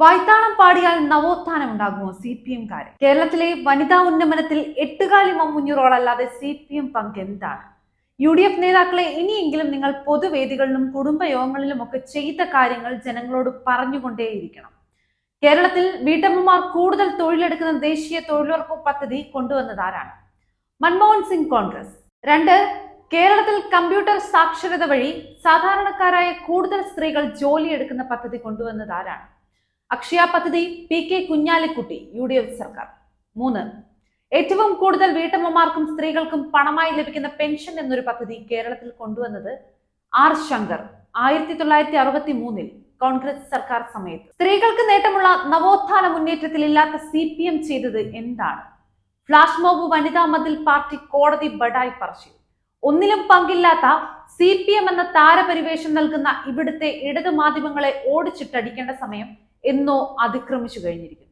വായ്ത്താളം പാടിയാൽ നവോത്ഥാനം ഉണ്ടാകുമോ? CPM-കാര് കേരളത്തിലെ വനിതാ ഉന്നമനത്തിൽ എട്ടുകാലി മമ്മുഞ്ഞുറോളല്ലാതെ CPM പങ്ക് എന്താണ്? UDF നേതാക്കളെ ഇനിയെങ്കിലും നിങ്ങൾ പൊതുവേദികളിലും കുടുംബയോഗങ്ങളിലും ഒക്കെ ചെയ്ത കാര്യങ്ങൾ ജനങ്ങളോട് പറഞ്ഞുകൊണ്ടേയിരിക്കണം. കേരളത്തിൽ വീട്ടമ്മമാർ കൂടുതൽ തൊഴിലെടുക്കുന്ന ദേശീയ തൊഴിലുറപ്പ് പദ്ധതി കൊണ്ടുവന്നതാരാണ്? മൻമോഹൻ സിംഗ്, കോൺഗ്രസ്. 2. കേരളത്തിൽ കമ്പ്യൂട്ടർ സാക്ഷരത വഴി സാധാരണക്കാരായ കൂടുതൽ സ്ത്രീകൾ ജോലിയെടുക്കുന്ന പദ്ധതി കൊണ്ടുവന്നതാരാണ്? അക്ഷയ പദ്ധതി, PK കുഞ്ഞാലിക്കുട്ടി, UDF സർക്കാർ. 3. ഏറ്റവും കൂടുതൽ വീട്ടമ്മമാർക്കും സ്ത്രീകൾക്കും പണമായി ലഭിക്കുന്ന പെൻഷൻ എന്നൊരു പദ്ധതി കേരളത്തിൽ കൊണ്ടുവന്നത് R. ശങ്കർ 1963 കോൺഗ്രസ് സർക്കാർ സമയത്ത്. സ്ത്രീകൾക്ക് നേട്ടമുള്ള നവോത്ഥാന മുന്നേറ്റത്തിൽ ഇല്ലാത്ത CPM ചെയ്തത് എന്താണ്? ഫ്ലാഷ് മോബ്, വനിതാ മതിൽ, പാർട്ടി, കോടതി, ബഡായി പറശ്ശി. ഒന്നിലും പങ്കില്ലാത്ത CPM എന്ന താരപരിവേഷം നൽകുന്ന ഇവിടുത്തെ ഇടതു മാധ്യമങ്ങളെ ഓടിച്ചിട്ടടിക്കേണ്ട സമയം എന്നോ അതിക്രമിച്ചു കഴിഞ്ഞിരിക്കുന്നു.